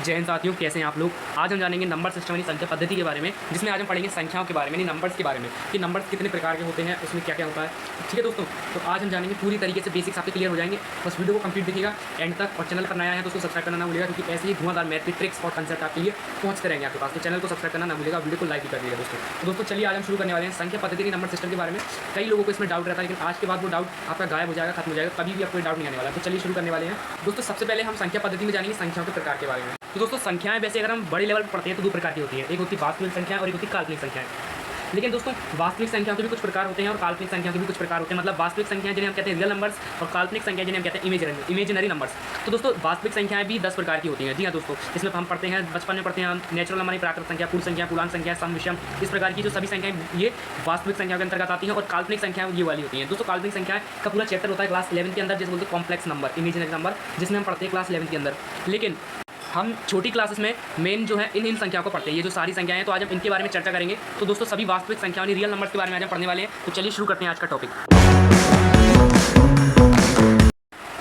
जय हिंद साथियों, कैसे हैं आप लोग। आज हम जानेंगे नंबर सिस्टम यानी संख्या पद्धति के बारे में, जिसमें आज हम पढ़ेंगे संख्याओं के बारे में यानी नंबर्स के बारे में कि नंबर्स कितने प्रकार के होते हैं, उसमें क्या क्या होता है। ठीक है दोस्तों, तो आज हम जानेंगे पूरी तरीके से, बेसिक्स आपके क्लियर हो जाएंगे। बस वीडियो को कंप्लीट देखिएगा एंड तक, और चैनल पर नया है तो उसको सब्सक्राइब करना ना भूलिएगा, क्योंकि ऐसे ही धुआंधार मैथ की ट्रिक्स और कंसेप्ट आपके लिए पहुंचते रहेंगे आपके पास। तो चैनल को सब्सक्राइब करना ना भूलिएगा, वीडियो को लाइक भी कर दीजिएगा दोस्तों। तो दोस्तों चलिए आज हम शुरू करने वाले हैं संख्या पद्धति नंबर सिस्टम के बारे में। कई लोगों को इसमें डाउट रहता है, लेकिन आज के बाद वो डाउट आपका गायब हो जाएगा, खत्म हो जाएगा, कभी भी आपको डाउट नहीं आने वाला। तो चलिए शुरू करने वाले हैं दोस्तों। सबसे पहले हम संख्या पद्धति में जानेंगे संख्याओं के प्रकार के बारे में। तो दोस्तों संख्याएं वैसे अगर हम बड़े लेवल पर पढ़ते हैं तो दो प्रकार की होती है, एक होती है वास्तविक संख्या और एक होती है काल्पनिक संख्याएं। लेकिन दोस्तों वास्तविक संख्याओं के भी कुछ प्रकार होते हैं और काल्पनिक संख्याओं के भी कुछ प्रकार होते हैं। मतलब वास्तविक संख्याएं जिन्हें हम कहते हैं रियल नंबर्स, और काल्पनिक संख्याएं जिन्हें हम कहते हैं इमेजिनरी नंबर्स। तो दोस्तों वास्तविक संख्याएं भी 10 प्रकार की होती हैं। जी हाँ दोस्तों, इसमें हम पढ़ते हैं, बचपन में पढ़ते हैं हम नेचुरल नंबर, प्राकृत संख्या, पूर्ण संख्या, पूर्णांक संख्या, सम, विषम, इस प्रकार की जो सभी संख्याएं ये वास्तविक संख्या के अंतर्गत आती हैं। और काल्पनिक संख्याएं ये वाली होती हैं। दोस्तों काल्पनिक संख्या का पूरा चैप्टर होता है क्लास 11 के अंदर, जिसे बोलते हैं कॉम्प्लेक्स नंबर, इमेजिनरी नंबर, जिसमें हम पढ़ते हैं क्लास 11 के अंदर। लेकिन हम छोटी क्लासेस में मेन जो है इन संख्याओं को पढ़ते हैं, ये जो सारी संख्याएं हैं। तो आज हम इनके बारे में चर्चा करेंगे। तो दोस्तों सभी वास्तविक संख्याओं रियल नंबर्स के बारे में आज हम पढ़ने वाले हैं। तो चलिए शुरू करते हैं आज का टॉपिक।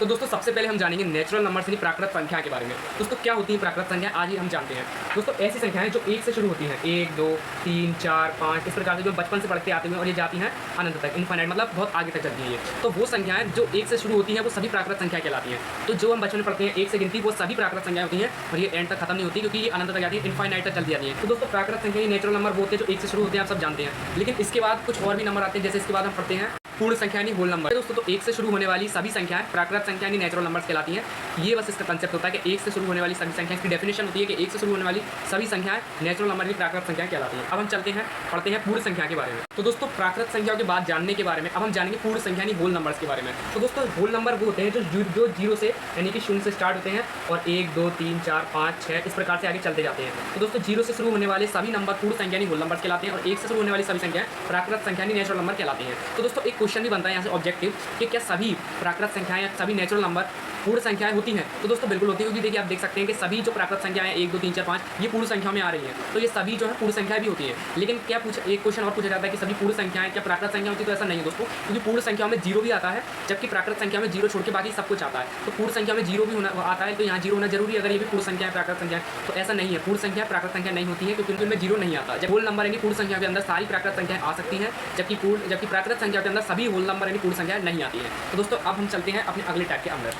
तो दोस्तों सबसे पहले हम जानेंगे नेचुरल नंबर्स यानी प्राकृत संख्या के बारे में। दोस्तों क्या होती है प्राकृत संख्या, आज ही हम जानते हैं। दोस्तों ऐसी संख्याएं जो 1 से शुरू होती हैं, 1, 2, 3, 4, 5, इस प्रकार से जो बचपन से पढ़ते आते हैं और ये जाती हैं अनंत तक, इनफाइनाइट, मतलब बहुत आगे तक चलती हैं ये। तो वो संख्याएं जो 1 से शुरू होती हैं वो सभी प्राकृत संख्या कहलाती हैं। तो जो हम बचपन में पढ़ते हैं 1 से गिनती, वो सभी प्राकृत संख्याएं होती हैं और ये एंड तक खत्म नहीं होती, क्योंकि ये अनंत तक जाती है, इनफाइनाइट तक चलती जाती है। तो दोस्तों प्राकृत संख्या नेचुरल नंबर वो होते हैं जो 1 से शुरू होते हैं, आप सब जानते हैं। लेकिन इसके बाद कुछ और भी नंबर आते हैं, जैसे इसके बाद हम पढ़ते हैं पूर्ण संख्या यानी होल नंबर। दोस्तों तो 1 से शुरू होने वाली सभी संख्याएं प्राकृत संख्या यानी नेचुरल नंबर्स कहलाती हैं। ये बस इसका कंसेप्ट होता है कि 1 से शुरू होने वाली सभी संख्याएं, इसकी डेफिनेशन होती है कि 1 से शुरू होने वाली सभी संख्याएं नेचुरल नंबर की प्राकृत संख्याएं कहलाती हैं। अब हम चलते हैं, पढ़ते हैं पूर्ण संख्या के बारे में। तो दोस्तों प्राकृत संख्याओं के बाद जानने के बारे में अब हम जानेंगे पूर्ण संख्या यानी होल नंबर्स के बारे में। तो दोस्तों होल नंबर वो होते हैं जो 0 से यानी कि 0 से स्टार्ट होते हैं और 1, 2, 3, 4, 5, 6 इस प्रकार से आगे चलते जाते हैं। तो दोस्तों 0 से शुरू होने वाले सभी नंबर पूर्ण संख्या यानी होल नंबर्स कहलाते हैं, और 1 से शुरू होने वाली सभी संख्याएं प्राकृत संख्या यानी नेचुरल नंबर कहलाती हैं। तो दोस्तों एक क्वेश्चन भी बनता है यहाँ से ऑब्जेक्टिव कि क्या सभी प्राकृत संख्याएं, सभी नेचुरल नंबर पूर्ण संख्याएं होती हैं। तो दोस्तों बिल्कुल होती है, क्योंकि देखिए आप देख सकते हैं कि सभी जो प्राकृत संख्याएं 1, 2, 3, 4, 5 ये पूर्ण संख्या में आ रही हैं। तो ये सभी जो है पूर्ण संख्याएं भी होती है। लेकिन क्या एक क्वेश्चन और पूछा जाता है कि सभी पूर्ण संख्याएं क्या प्राकृत संख्या होती है? तो ऐसा नहीं है दोस्तों, क्योंकि पूर्ण संख्या में 0 भी आता है, जबकि प्राकृत संख्या में 0 छोड़ के बाकी सब कुछ आता है। तो पूर्ण संख्या में 0 भी होना आता है, तो यहाँ 0 होना जरूरी है अगर ये भी पूर्ण संख्या है, प्राकृत संख्या है। तो ऐसा नहीं है, पूर्ण संख्या प्राकृत संख्या नहीं होती है, क्योंकि उनमें 0 नहीं आता। जब होल नंबर यानी पूर्ण संख्या के अंदर सारी प्राकृत संख्याएं आ सकती हैं, जबकि प्राकृत संख्या के अंदर सभी होल नंबर यानी पूर्ण संख्याएं नहीं आती हैं। तो दोस्तों अब हम चलते हैं अपने अगले टैग के अंदर।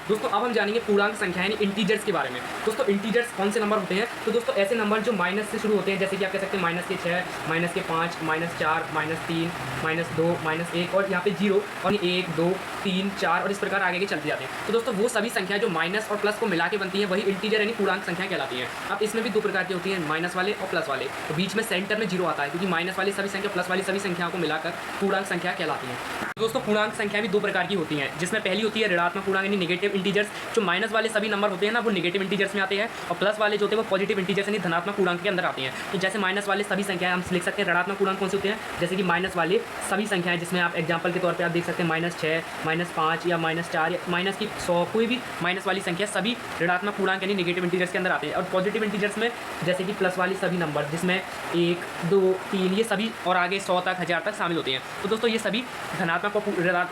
दोस्तों अब हम जानेंगे पूर्णांक संख्या यानी इंटीजर्स के बारे में। दोस्तों इंटीजर्स कौन से नंबर होते हैं? तो दोस्तों ऐसे नंबर जो माइनस से शुरू होते हैं, जैसे कि आप कह सकते हैं -6, -5, -4, -3, -2, -1 और यहाँ पे 0 और 1, 2, 3, 4 और इस प्रकार आगे चलते जाते हैं। तो दोस्तों वो सभी संख्या जो माइनस और प्लस को मिला के बनती है वही इंटीजर यानी पूर्णांक संख्या कहलाती है। अब इसमें भी दो प्रकार की होती है, माइनस वाले और प्लस वाले। तो बीच में सेंटर में 0 आता है, क्योंकि माइनस वाली सभी संख्या प्लस वाली सभी संख्याओं को मिलाकर पूर्णांक संख्या कहलाती है। दोस्तों पूर्णांक संख्या भी दो प्रकार की होती हैं, जिसमें पहली होती है ऋणात्मक पूर्णांक यानी नेगेटिव इंटीजर्स। जो माइनस वाले सभी नंबर होते हैं ना वो नेगेटिव इंटीजर्स में आते हैं, और प्लस वाले जो होते हैं वो पॉजिटिव इंटीजर्स यानी धनात्मक पूर्णांक के अंदर आते हैं। तो जैसे माइनस वाले सभी संख्याएं हम लिख सकते हैं ऋणात्मक पूर्णांक कौन से होते हैं, जैसे कि माइनस वाले सभी संख्याएं, जिसमें आप एग्जांपल के तौर पे आप देख सकते हैं -6, -5 या -4 या माइनस की 100, कोई भी माइनस वाली संख्या सभी ऋणात्मक पूर्णांक यानी नेगेटिव इंटीजर्स के अंदर आते हैं। और पॉजिटिव इंटीजर्स में जैसे कि प्लस वाली सभी नंबर, जिसमें 1, 2, 3 ये सभी और आगे 100 तक 1000 तक शामिल होते हैं। तो दोस्तों ये सभी धनात्मक और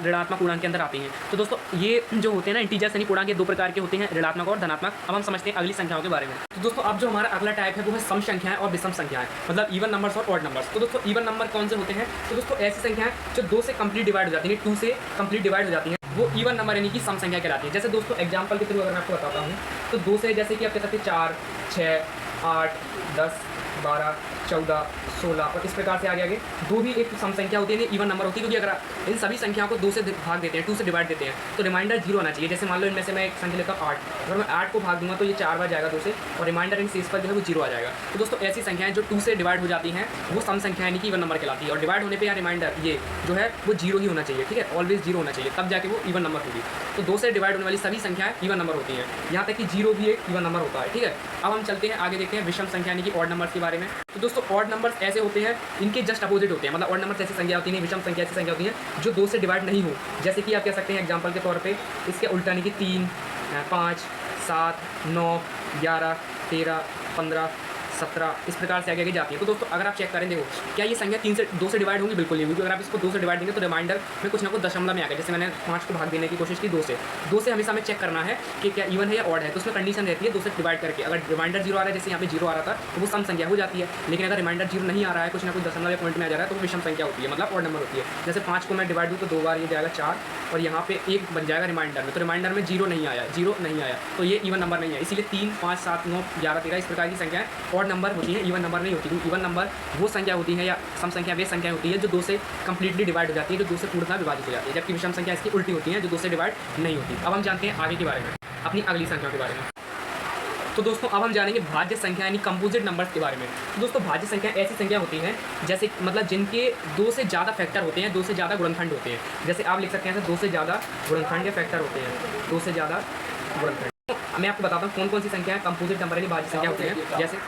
ऋणात्मक पूर्णांक के अंदर आते हैं। तो दोस्तों ये जो होते हैं ना इंटीजर्स यानी पूर्णांक, ये दो प्रकार के होते हैं, ऋणात्मक और धनात्मक। अब हम समझते हैं अगली संख्याओं के बारे में। तो दोस्तों अब जो हमारा अगला टाइप है वो है सम संख्याएं और विषम संख्याएं, मतलब इवन नंबर्स और ऑड नंबर्स। तो दोस्तों इवन नंबर कौन से होते हैं? तो दोस्तों ऐसी संख्याएं जो 2 से कंप्लीट डिवाइड हो जाती है, 2 से कंप्लीट डिवाइड हो जाती हैं, वो इवन नंबर यानी कि सम संख्या कहलाती है। जैसे दोस्तों एग्जांपल के थ्रू अगर मैं आपको बताता हूँ, तो 2 से जैसे कि आप कह सकते हैं 4, 6, 8, 10, 12, 14, 16 और इस प्रकार से आगे दो भी एक सम संख्या होती है, इवन नंबर होती है, क्योंकि अगर आप इन सभी संख्याओं को 2 से भाग देते हैं, 2 से डिवाइड देते हैं, तो रिमाइंडर 0 आना चाहिए। जैसे मान लो इनमें से मैं एक संख्या लेता हूँ 8, अगर मैं 8 को भाग दूंगा तो ये 4 बार जाएगा 2 से, और रिमाइंडर इन शेष पर जो है वो 0 आ जाएगा। तो दोस्तों ऐसी संख्याएं जो 2 से डिवाइड हो जाती हैं वो सम संख्या यानी कि इवन नंबर कहलाती है, और डिवाइड होने पर या रिमाइंडर ये जो है वो 0 ही होना चाहिए, ठीक है, ऑलवेज 0 होना चाहिए, तब जाके वो इवन नंबर होगी। तो 2 से डिवाइड होने वाली सभी संख्याएं इवन नंबर होती हैं, यहाँ तक कि 0 भी एक इवन नंबर होता है, ठीक है। अब हम चलते हैं आगे, देखते हैं विषम संख्या यानी कि ऑड नंबर्स के बारे में। तो दोस्तों ऑड नंबर्स ऐसे होते हैं, इनके जस्ट अपोजिट होते हैं, मतलब ऑड नंबर्स ऐसी संख्या होती है, विषम संख्या ऐसी संख्या होती है जो 2 से डिवाइड नहीं हो। जैसे कि आप कह सकते हैं एग्जांपल के तौर पे इसके उल्टा यानी कि 3, 5, 7, 9, 11, 13, 15, 17 इस प्रकार से आगे आगे जाती है। तो दोस्तों अगर आप चेक करें, देखो क्या ये संख्या 3 से 2 से डिवाइड होंगी? बिल्कुल नहीं होगी। अगर आप इसको 2 से डिवाइड देंगे तो रिमाइंडर में कुछ ना कुछ दशमलव में आ गया। जैसे मैंने 5 को भाग देने की कोशिश की 2 से हमेशा हमें चेक करना है कि क्या इवन है या ऑड है। तो उसमें कंडीशन रहती है 2 से डिवाइड करके। अगर रिमाइंडर 0 आ रहा है, जैसे यहाँ पे 0 आ रहा था, तो वो सम संख्या हो जाती है। लेकिन अगर रिमाइंडर 0 नहीं आ रहा है, कुछ ना कुछ दशमलव या पॉइंट में आ जा रहा है, तो वो विषम संख्या होती है, मतलब ऑड नंबर होती है। जैसे 5 को मैं डिवाइड दूँ तो 2 बार ये जाएगा 4 और यहाँ पे 1 बन जाएगा रिमाइंडर में। तो रिमाइंडर में 0 नहीं आया, तो ये इवन नंबर नहीं है। इसीलिए 3, 5, 7, 9, 11, 13 इस प्रकार की संख्याएं ऑड नंबर होती हैं, इवन नंबर नहीं होती। क्योंकि इवन नंबर वो संख्या होती है या सम संख्या वे संख्या होती है जो 2 से कंप्लीटली डिवाइड हो जाती है, जो 2 से पूर्णतः विभाजित हो जाती है। जबकि विषम संख्या इसकी उल्टी होती है, जो 2 से डिवाइड नहीं होती। अब हम जानते हैं आगे के बारे में, अपनी अगली संख्या के बारे में। तो दोस्तों अब हम जानेंगे भाज्य संख्या यानी कंपोजिट नंबर्स के बारे में। तो दोस्तों भाज्य संख्या ऐसी संख्या होती हैं जैसे मतलब जिनके 2 से ज़्यादा फैक्टर होते हैं, 2 से ज़्यादा गुणनखंड होते हैं। जैसे आप लिख सकते हैं 2 से ज़्यादा गुणनखंड या फैक्टर होते हैं, 2 से ज़्यादा गुणनखंड। तो मैं आपको बताता हूँ कौन कौन सी संख्या कंपोजिट नंबर यानी भाज्य संख्या होते हैं। जैसे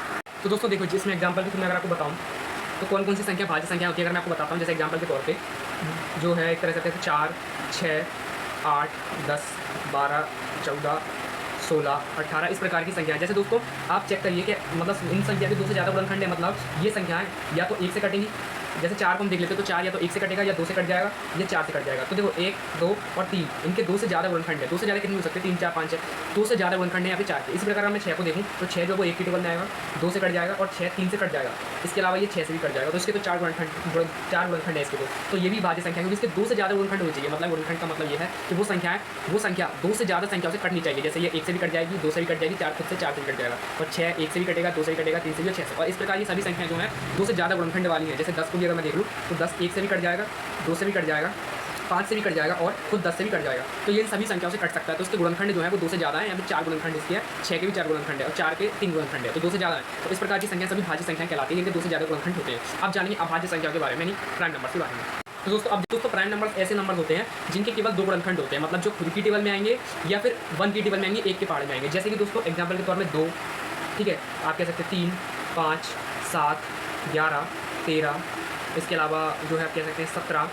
तो दोस्तों देखो, जिसमें एग्जाम्पल के थ्रू मैं अगर आपको बताऊँ तो कौन कौन सी संख्या भाज्य संख्या होती है, अगर मैं आपको बताता हूँ। जैसे एग्जाम्पल के तौर पे जो है एक तरह से 4, 6, 8, 10, 12, 14, 16, 18 इस प्रकार की संख्या है। जैसे दोस्तों आप चेक करिए कि मतलब इन संख्या के 2 से ज़्यादा गुणनखंड है, मतलब ये संख्याएं या तो 1 से कटेंगी। जैसे 4 को हम देख लेते हैं तो 4 या तो 1 से कटेगा या 2 से कट जाएगा या 4 से कट जाएगा। तो देखो 1, 2 और 3 इनके 2 से ज़्यादा गुणनखंड है। 2 से ज़्यादा कितने हो सकते हैं? 3, 4, 5 है। 2 से ज़्यादा गुणनखंड है यहाँ पे 4 के। इसी प्रकार मैं 6 को देखूँ तो 6 जो वो 1 की टेबल में आएगा, 2 से कट जाएगा और 6 3 से कट जाएगा। इसके अलावा ये 6 से भी कट जाएगा। तो इसके तो 4 गुणनखंड है इसके। तो ये भी भाज्य संख्या है, क्योंकि इसके 2 से ज़्यादा गुणनखंड होनी चाहिए। मतलब गुणनखंड का मतलब ये है कि वो संख्या 2 से ज़्यादा संख्या से कटनी चाहिए। जैसे ये 1 से भी कट जाएगी, 2 से भी कट जाएगी, 4 खुद से 4 से भी कट जाएगा और 6 1 से भी कटेगा, 2 से भी कटेगा, 3 से भी और 6 से। और इस प्रकार ये सभी संख्याएं जो है 2 से ज़्यादा गुणनखंड वाली हैं। जैसे 10 को भी अगर मैं देख लूँ तो 10 1 से भी कट जाएगा, 2 से भी कट जाएगा, 5 से भी कट जाएगा और खुद 10 से भी कट जाएगा। तो ये सभी संख्याओं से कट सकता है। तो इसके गुणनखंड जो है वो 2 से ज़्यादा है। यहाँ पे 4 गुणनखंड इसके है, 6 के भी 4 गुणनखंड है और 4 के 3 गुणनखंड है, तो 2 से ज़्यादा है। तो इस प्रकार की संख्या सभी भाज्य संख्या कहलाती है, जिनके 2 से ज़्यादा गुणनखंड होते हैं। अब जानेंगे अभाज्य संख्या के बारे में, यानी प्राइम नंबर के बारे में। तो दोस्तों प्राइम नंबर ऐसे नंबर होते हैं जिनके केवल 2 गुणनखंड होते हैं, मतलब जो खुद की टेबल में आएंगे या फिर 1 की टेबल में आएंगे, 1 के पहाड़े में आएंगे। जैसे कि दोस्तों एग्जाम्पल के तौर में 2, ठीक है, आप कह सकते हैं 3, 5, 7, 11, 13, इसके अलावा जो है आप कह सकते हैं 17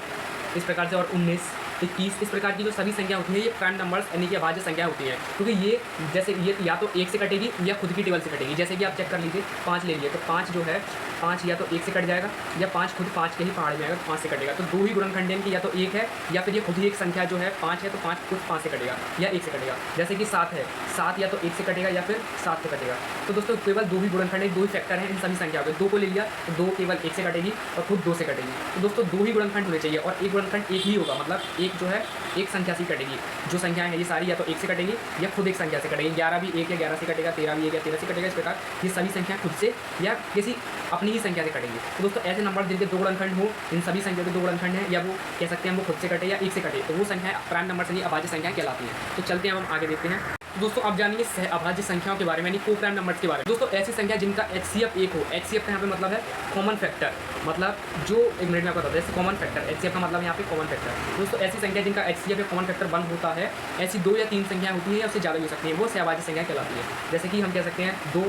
इस प्रकार से और 19, 21 इस प्रकार की जो सभी संख्या होती है ये प्राइम नंबर्स यानी कि अभाज्य संख्या होती है। क्योंकि ये जैसे ये या तो 1 से कटेगी या खुद की टेबल से कटेगी। जैसे कि आप चेक कर लीजिए 5 ले लिए तो 5 जो है 5 या तो 1 से कट जाएगा या 5 खुद 5 के ही पहाड़ में आएगा तो 5 से कटेगा। तो 2 ही गुणनखंड है, या तो 1 है या फिर ये खुद ही एक संख्या जो है 5 है तो 5 खुद 5 से कटेगा या 1 से कटेगा। जैसे कि 7 है, 7 या तो 1 से कटेगा या फिर 7 से कटेगा। तो दोस्तों केवल 2 ही गुणनखंड है, 2 ही फैक्टर हैं इन सभी संख्याओं के। 2 को ले लिया तो 2 केवल 1 से कटेगी और खुद 2 से कटेगी। तो दोस्तों 2 ही गुणनखंड होने चाहिए और एक गुणनखंड 1 ही होगा, मतलब एक जो है एक संख्या से कटेगी। जो संख्या है ये सारी या तो 1 से कटेगी या खुद एक संख्या से कटेगी। 11 भी 1 या 11 से कटेगा, 13 भी 1 या 13 से कटेगा। इस प्रकार ये सभी संख्या खुद से या किसी अपनी ही संख्या से कटेंगी। तो दोस्तों ऐसे नंबर जिनके 2 गुणनखंड हो, इन सभी संख्या के 2 गुणनखंड हैं, या वो कह सकते हैं वो खुद से कटे या 1 से कटे, तो वो संख्या प्राइम नंबर से अभाज्य संख्या कहलाती है। तो चलते हैं हम आगे देखते हैं। दोस्तों अब जानेंगे सह अभाज्य संख्याओं के बारे में, यानी को प्राइम नंबर्स के बारे में। दोस्तों ऐसी संख्या जिनका HCF 1 हो। HCF का यहाँ पे मतलब है कॉमन फैक्टर, मतलब जो एक मिनट में आपको बताता है कॉमन फैक्टर। HCF का मतलब यहाँ पे कॉमन फैक्टर। दोस्तों ऐसी संख्या जिनका HCF या कॉमन फैक्टर 1 होता है, ऐसी 2 या 3 संख्या होती है या उससे ज़्यादा हो सकती है, वो सहअभाज्य संख्या कहलाती है। जैसे कि हम कह सकते हैं 2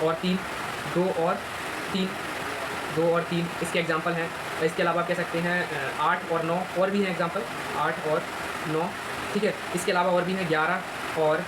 और 3, 2 और 3, 2 और 3 इसके एग्जाम्पल हैं। इसके अलावा आप कह सकते हैं 8 और 9 और भी हैं एग्जाम्पल, 8 और 9, ठीक है। इसके अलावा और भी हैं 11 और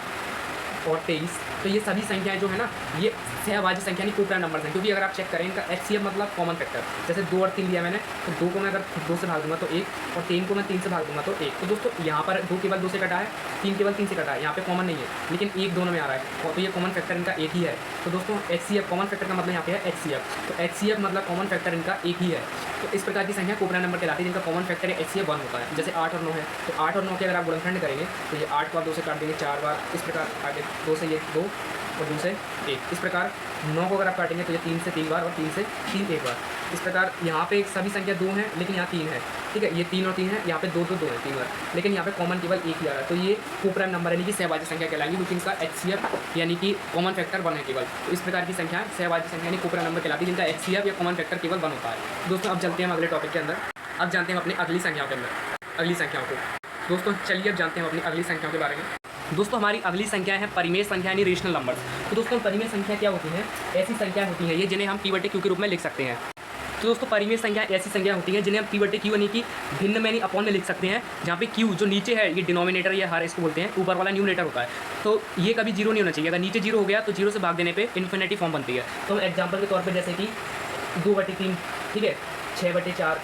23। तो ये सभी संख्याएं जो है ना ये सहअभाज्य संख्या नहीं को प्राइम नंबर हैं, क्योंकि अगर आप चेक करें इनका HCF मतलब कॉमन फैक्टर। जैसे 2 और 3 लिया मैंने तो 2 को मैं अगर 2 से भाग दूंगा तो 1 और 3 को मैं 3 से भाग दूंगा तो 1। तो दोस्तों यहाँ पर 2 केवल 2 से कटा है, 3 केवल 3 से कटा है, यहाँ पे कॉमन नहीं है, लेकिन 1 दोनों में आ रहा है, तो ये कॉमन फैक्टर इनका 1 ही है। तो दोस्तों HCF कॉमन फैक्टर का मतलब यहाँ पे है HCF, तो HCF मतलब कॉमन फैक्टर इनका 1 ही है। तो इस प्रकार की संख्या को प्राइम नंबर कहलाती है जिनका कॉमन फैक्टर HCF 1 होता है। जैसे 8 और 9 है, तो 8 और 9 के अगर आप गुणनखंड करेंगे तो ये 8 को आप 2 से काट देंगे 4 बार, इस प्रकार आगे 2 से ये 2 और 2 से 1, इस प्रकार 9 को अगर आप काटेंगे तो ये 3 से 3 बार और 3 से 3 एक बार। इस प्रकार यहाँ पे सभी संख्या 2 हैं लेकिन यहाँ 3 है, ठीक है, ये 3 और 3 है, यहाँ पे 2 2 2 है 3 बार, लेकिन यहाँ पे कॉमन केवल 1 ही आ रहा है। तो ये को प्राइम नंबर यानी कि सहअभाज्य संख्या कहलाएंगी, क्योंकि इसका HCF यानी कि कॉमन फैक्टर 1 है केवल। तो इस प्रकार की संख्या सहअभाज्य संख्या यानी को प्राइम नंबर कहलाती है जिनका HCF या कॉमन फैक्टर केवल 1 होता है। दोस्तों अब चलते हैं हम अगले टॉपिक के अंदर। अब जानते हैं अपनी अगली संख्याओं के अंदर, अगली संख्याओं को। दोस्तों चलिए अब जानते हैं अपनी अगली संख्याओं के बारे में। दोस्तों हमारी अगली संख्या है परिमेय संख्या यानी रेशनल नंबर्स। तो दोस्तों परिमेय संख्या क्या होती है? ऐसी संख्या होती है ये जिन्हें हम P/Q के रूप में लिख सकते हैं। तो दोस्तों परिमेय संख्या ऐसी संख्या होती हैं जिन्हें हम p/q यानी कि भिन्न में नहीं अपॉन में लिख सकते हैं, जहाँ पे q जो नीचे है ये डिनोमिनेटर या हर इसको बोलते हैं, ऊपर वाला न्यूमरेटर होता है। तो ये कभी जीरो नहीं होना चाहिए। अगर नीचे जीरो हो गया तो जीरो से भाग देने पे इन्फिनिटी फॉर्म बनती है। तो हम एग्जाम्पल के तौर पर जैसे कि 2/3, ठीक है, 6/4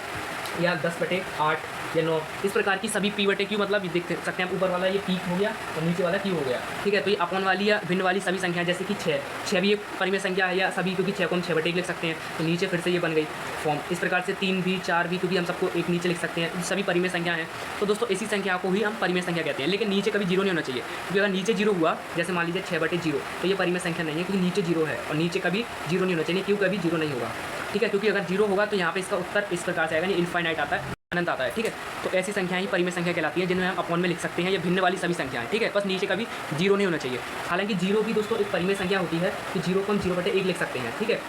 या 10/8 या 9, इस प्रकार की सभी p/q मतलब देख सकते हैं आप, ऊपर वाला ये p हो गया और नीचे वाला q हो गया, ठीक है। तो ये अपॉन वाली या भिन्न वाली सभी संख्या जैसे कि 6 भी एक परिमेय संख्या है या सभी, क्योंकि 6 को हम 6/1 लिख सकते हैं, तो नीचे फिर से ये बन गई फॉर्म। इस प्रकार से 3 भी 4 भी, क्योंकि हम सबको एक नीचे लिख सकते हैं, सभी परिमेय संख्या हैं। तो दोस्तों इसी संख्या को ही हम परिमेय संख्या कहते हैं। लेकिन नीचे कभी जीरो नहीं होना चाहिए, क्योंकि अगर नीचे जीरो हुआ, जैसे मान लीजिए 6/0, तो ये परिमेय संख्या नहीं है, क्योंकि नीचे जीरो है और नीचे कभी जीरो नहीं होना चाहिए, क्यों कभी जीरो नहीं होगा, ठीक है। क्योंकि अगर जीरो होगा तो यहाँ पे इसका उत्तर इस प्रकार से आएगा, इनफाइनाइट आता है, अनंत आता है, ठीक है। तो ऐसी संख्याएं ही परिमेय संख्या कहलाती हैं जिन्हें हम अपॉन में लिख सकते हैं, या भिन्न वाली सभी संख्याएं, ठीक है। बस नीचे कभी जीरो नहीं होना चाहिए। हालांकि जीरो भी दोस्तों एक परिमेय संख्या होती है, कि जीरो को हम 0/1 लिख सकते हैं, ठीक है।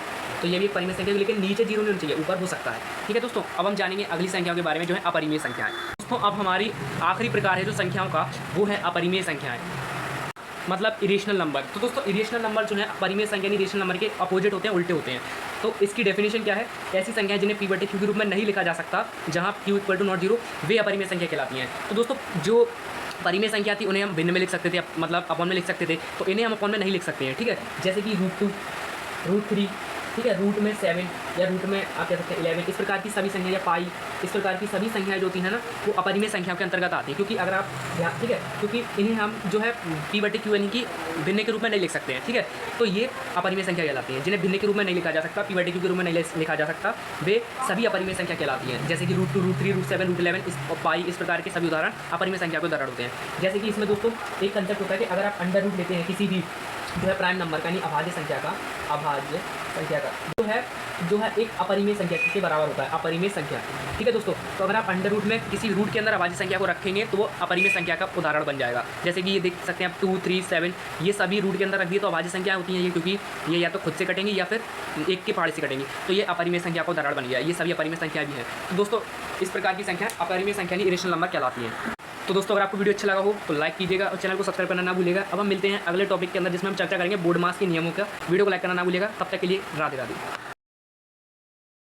तो ये भी एक परिमेय संख्या है, लेकिन नीचे जीरो नहीं होना चाहिए, ऊपर हो सकता है, ठीक है दोस्तों। अब हम जानेंगे अगली संख्याओं के बारे में, जो है अपरिमेय संख्याएं। दोस्तों अब हमारी आखिरी प्रकार है जो संख्याओं का, वो है अपरिमेय संख्याएं, मतलब इरेशनल नंबर। तो दोस्तों इरेशनल नंबर जो है परिमेय संख्या इरेशनल नंबर के अपोजिट होते हैं, उल्टे होते हैं। तो इसकी डेफिनेशन क्या है? ऐसी संख्याएं जिन्हें p/q के रूप में नहीं लिखा जा सकता, जहां q = नॉट जीरो, वे अपरिमेय संख्या कहलाती हैं। तो दोस्तों जो परिमेय संख्या थी उन्हें हम भिन्न में लिख सकते थे, मतलब अपॉन में लिख सकते थे, तो इन्हें हम अपॉन में नहीं लिख सकते हैं, ठीक है। जैसे कि √2, √3, ठीक है, रूट में 7 या रूट में आप कह सकते हैं 11, इस प्रकार की सभी संख्या, या पाई, इस प्रकार की सभी संख्याएं जो होती हैं ना, वो अपरिमेय संख्या के अंतर्गत आती हैं। क्योंकि अगर आप, ठीक है, क्योंकि इन्हें हम जो है p/q यानी कि भिन्न के रूप में नहीं लिख सकते हैं, ठीक है। तो ये अपरिमेय संख्या कहलाती हैं, जिन्हें भिन्न के रूप में नहीं लिखा जा सकता, p/q के रूप में नहीं लिखा जा सकता, वे सभी अपरिमेय संख्या कहलाती हैं। जैसे कि √2, √3, √7, √11, पाई, इस प्रकार के सभी उदाहरण अपरिमेय संख्या के उदाहरण होते हैं। जैसे कि इसमें दोस्तों एक कंसेप्ट होता है कि अगर आप अंडर रूट लेते हैं किसी भी जो है प्राइम नंबर का, यानी अभाज्य संख्या का जो है एक अपरिमेय संख्या के बराबर होता है, अपरिमेय संख्या, ठीक है दोस्तों। तो अगर आप अंडर रूट में किसी रूट के अंदर अभाज्य संख्या को रखेंगे तो वो अपरिमेय संख्या का उदाहरण बन जाएगा। जैसे कि ये देख सकते हैं आप 2, 3, 7, ये सभी रूट के अंदर रख दिए तो अभाज्य संख्या होती हैं ये, क्योंकि ये या तो खुद से कटेंगी या फिर एक के पहाड़ी से कटेंगी, तो ये अपरिमेय संख्या का उदाहरण बन गया। ये सभी अपरिमेय संख्या भी हैं। तो दोस्तों इस प्रकार की संख्या अपरिमेय संख्या यानी इरेशनल नंबर कहलाती हैं। तो दोस्तों अगर आपको वीडियो अच्छा लगा हो तो लाइक कीजिएगा और चैनल को सब्सक्राइब करना ना भूलिएगा। अब हम मिलते हैं अगले टॉपिक के अंदर, जिसमें हम चर्चा करेंगे बोर्ड मास के नियमों का। वीडियो को लाइक करना ना भूलिएगा। तब तक के लिए राधे राधे।